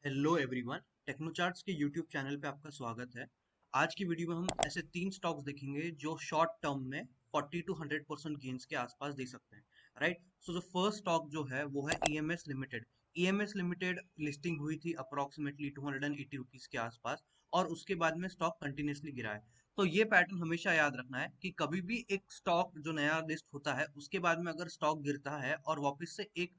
Hello everyone. टेक्नोचार्ट्स के YouTube channel पे आपका स्वागत है। आज की वीडियो में हम ऐसे तीन स्टॉक्स देखेंगे जो शॉर्ट टर्म में 40 टू 100% गेन्स के आसपास दे सकते हैं। राइट, सो जो फर्स्ट स्टॉक जो है वो है EMS limited. EMS limited listing हुई थी अप्रोक्सीमेटली 280 रुपीज के आसपास और उसके बाद में स्टॉक कंटिन्यूसली गिरा है। तो ये पैटर्न हमेशा याद रखना है कि कभी भी एक स्टॉक जो नया लिस्ट होता है उसके बाद में अगर स्टॉक गिरता है और वापस से एक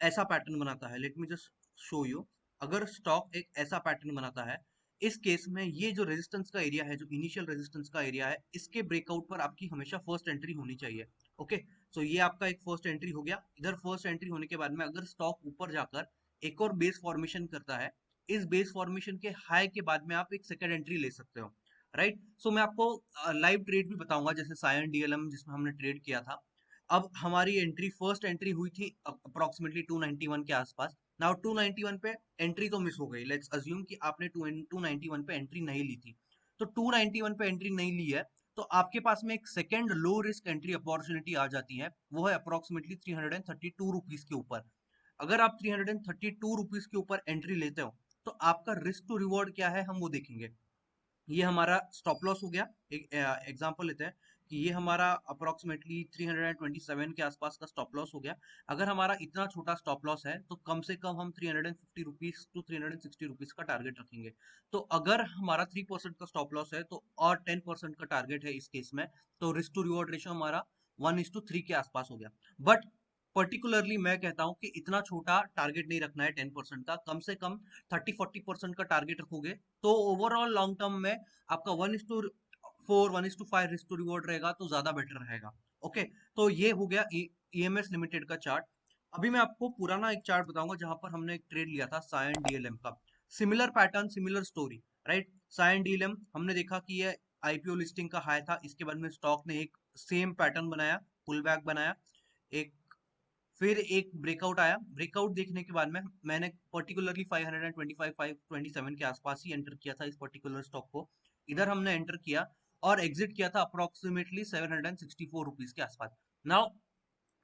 ऐसा पैटर्न बनाता है, let me just show you. अगर स्टॉक एक ऐसा पैटर्न बनाता है, इस केस में ये जो रेजिस्टेंस का एरिया है, जो इनिशियल रेजिस्टेंस का एरिया है, इसके ब्रेकआउट पर आपकी हमेशा फर्स्ट एंट्री होनी चाहिए। ओके, सो ये आपका एक फर्स्ट एंट्री हो गया। इधर फर्स्ट एंट्री होने के बाद में अगर स्टॉक ऊपर जाकर एक और बेस फॉर्मेशन करता है, इस बेस फॉर्मेशन के हाई के बाद में आप एक सेकेंड एंट्री ले सकते हो। राइट, सो मैं आपको लाइव ट्रेड भी बताऊंगा, जैसे सायन डीएलएम जिसमें हमने ट्रेड किया था। अब हमारी एंट्री फर्स्ट एंट्री हुई थी अप्रोक्सीमेटली 291 के आसपास। नाउ 291 पे एंट्री तो मिस हो गई। लेट्स अज्यूम कि आपने 291 पे एंट्री नहीं ली थी। तो 291 पे एंट्री नहीं ली है तो आपके पास में एक second low risk entry opportunity आ जाती है, वो है अप्रोक्सीमेटली 332 रुपीज के ऊपर। अगर आप 332 रुपीज के ऊपर एंट्री लेते हो तो आपका रिस्क टू रिवॉर्ड क्या है हम वो देखेंगे। ये हमारा स्टॉप लॉस हो गया। एक एग्जांपल लेते हैं कि ये हमारा अप्रोक्सीमेटली 327 के आसपास का स्टॉप लॉस हो गया। अगर हमारा इतना छोटा स्टॉप लॉस है तो कम से कम हम 350 रुपीज टू 360 रुपीज का टारगेट रखेंगे। तो अगर हमारा 3% का स्टॉप लॉस है तो और 10% का टारगेट है इस केस में, तो रिस्क टू रिवॉर्ड रेशियो हमारा 1:3 के आसपास हो गया। बट पर्टिकुलरली मैं कहता हूं कि इतना छोटा टारगेट नहीं रखना है 10% का, कम से कम 30-40% का टारगेट रखोगे तो ओवरऑल लॉन्ग टर्म में आपका 1:4 1:5 रिस्क टू रिवॉर्ड रहेगा तो ज्यादा बेटर रहेगा। ओके, तो ये हो गया ईएमएस लिमिटेड का चार्ट। अभी मैं आपको पुराना एक चार्ट बताऊंगा जहां पर हमने एक ट्रेड लिया था सायन डीएलएम का। Similar pattern, similar story. Right, Cyient DLM हमने देखा कि ये आईपीओ लिस्टिंग का हाई था, इसके बाद में स्टॉक ने एक सेम पैटर्न बनाया, पुल बैक बनाया, एक फिर एक ब्रेकआउट आया। ब्रेकआउट देखने के बाद में मैंने पर्टिकुलरली 525 527 के आसपास ही एंटर किया था इस पर्टिकुलर स्टॉक को। इधर हमने एंटर किया और एग्जिट किया था अप्रोक्सीमेटली 764 रुपीज के आसपास। नाउ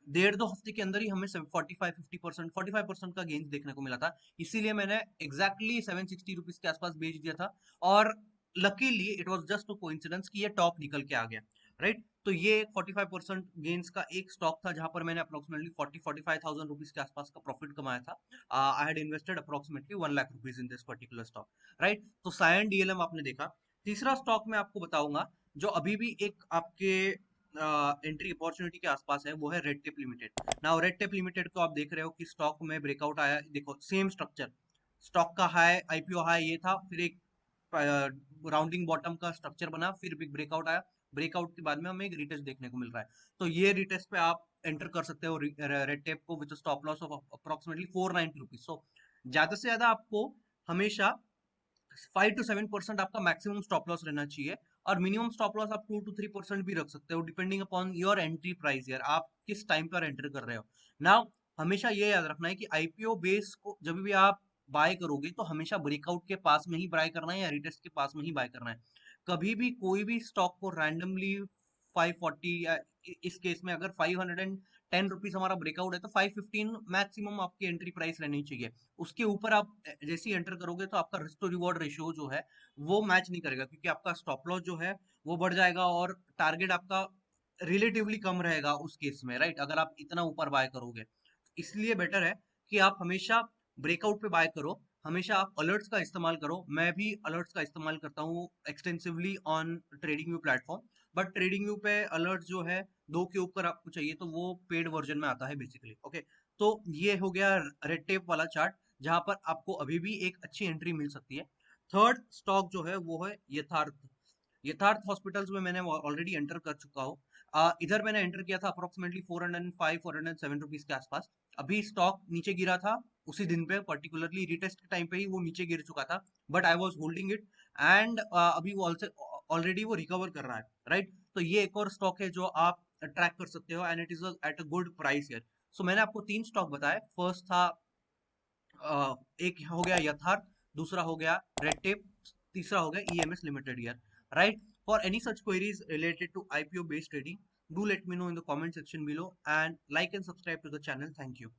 डेढ़ दो हफ्ते के अंदर ही हमें 45% का गेंस देखने को मिला था। इसीलिए मैंने एग्जैक्टली 760 रुपीज के आसपास बेच दिया था। और luckily it was just a coincidence कि ये टॉप निकल के आ गया। राइट, तो ये 45% गेंस का एक स्टॉक था जहां पर मैंने अप्रोक्सीमेटली 45,000 रुपीज के आसपास का प्रॉफिट कमाया था। I had invested approximately 1 lakh rupees in this particular stock. Right, तो सायन डीएलएम आपने देखा। तीसरा स्टॉक मैं आपको बताऊंगा जो अभी भी एक आपके एंट्री अपॉर्चुनिटी के आसपास है, वो है red tape limited. Now red tape limited को आप देख रहे हो कि स्टॉक में ब्रेकआउट आया। देखो सेम स्ट्रक्चर, स्टॉक का हाई, आईपीओ हाई ये था, फिर एक राउंडिंग बॉटम का स्ट्रक्चर बना, फिर बिग ब्रेकआउट आया। ब्रेकआउट के बाद में हमें एक रिटेस्ट देखने को मिल रहा है। तो ये रिटेस्ट पे आप एंटर कर सकते हो रेड टेप को with stop loss off approximately 490 rupees. So ज्यादा से ज्यादा आपको हमेशा 5 to 7% आपका मैक्सिमम स्टॉप लॉस रहना चाहिए। और मिनिमम स्टॉप लॉस आप 2 to 3% भी रख सकते हो, depending upon your entry price. यार आप किस टाइम पर एंटर कर रहे हो। नाउ हमेशा ये याद रखना है कि आईपीओ बेस को जब भी आप बाय करोगे तो हमेशा ब्रेकआउट के पास में ही बाय करना है या रिटेस्ट के पास में ही बाय करना है। कभी भी कोई भी स्टॉक को रैंडमली 540 या इस केस में अगर 510 रुपीज हमारा ब्रेकआउट है तो 515 मैक्सिमम आपकी एंट्री प्राइस रहनी चाहिए। उसके ऊपर आप जैसे ही एंटर करोगे तो आपका रिस्क टू रिवॉर्ड रेशियो जो है वो मैच नहीं करेगा, क्योंकि आपका स्टॉप लॉस जो है वो बढ़ जाएगा और टारगेट आपका रिलेटिवली कम रहेगा उस केस में। राइट, अगर आप इतना ऊपर बाय करोगे, इसलिए बेटर है कि आप हमेशा ब्रेकआउट पे बाय करो। हमेशा आप अलर्ट्स का इस्तेमाल करो। मैं भी अलर्ट्स का इस्तेमाल करता हूँ extensively on trading view platform. But trading view पे अलर्ट जो है दो के ऊपर आपको चाहिए तो वो पेड वर्जन में आता है बेसिकली। ओके, तो ये हो गया रेड टेप वाला चार्ट जहां पर आपको अभी भी एक अच्छी एंट्री मिल सकती है। थर्ड स्टॉक जो है वो है यथार्थ। यथार्थ हॉस्पिटल्स में मैंने ऑलरेडी एंटर कर चुका हूँ। इधर मैंने एंटर किया था अप्रोक्सीमेटली 405 407 रुपीज के आसपास। अभी स्टॉक नीचे गिरा था उसी दिन पे, पर्टिकुलरली रिटेस्ट के टाइम पे ही वो नीचे गिर चुका था। But I was holding it and अभी वो ऑलरेडी वो रिकवर कर रहा है। राइट, तो ये एक और स्टॉक है जो आप ट्रैक कर सकते हो and it is at a good price यार। सो मैंने आपको तीन स्टॉक बताए। फर्स्ट था एक हो गया यथार्थ, दूसरा हो गया रेड टेप, तीसरा हो गया EMS limited year. Right, for any such queries related to IPO based trading, do let me know in the comment section below and like and subscribe to the channel. Thank you.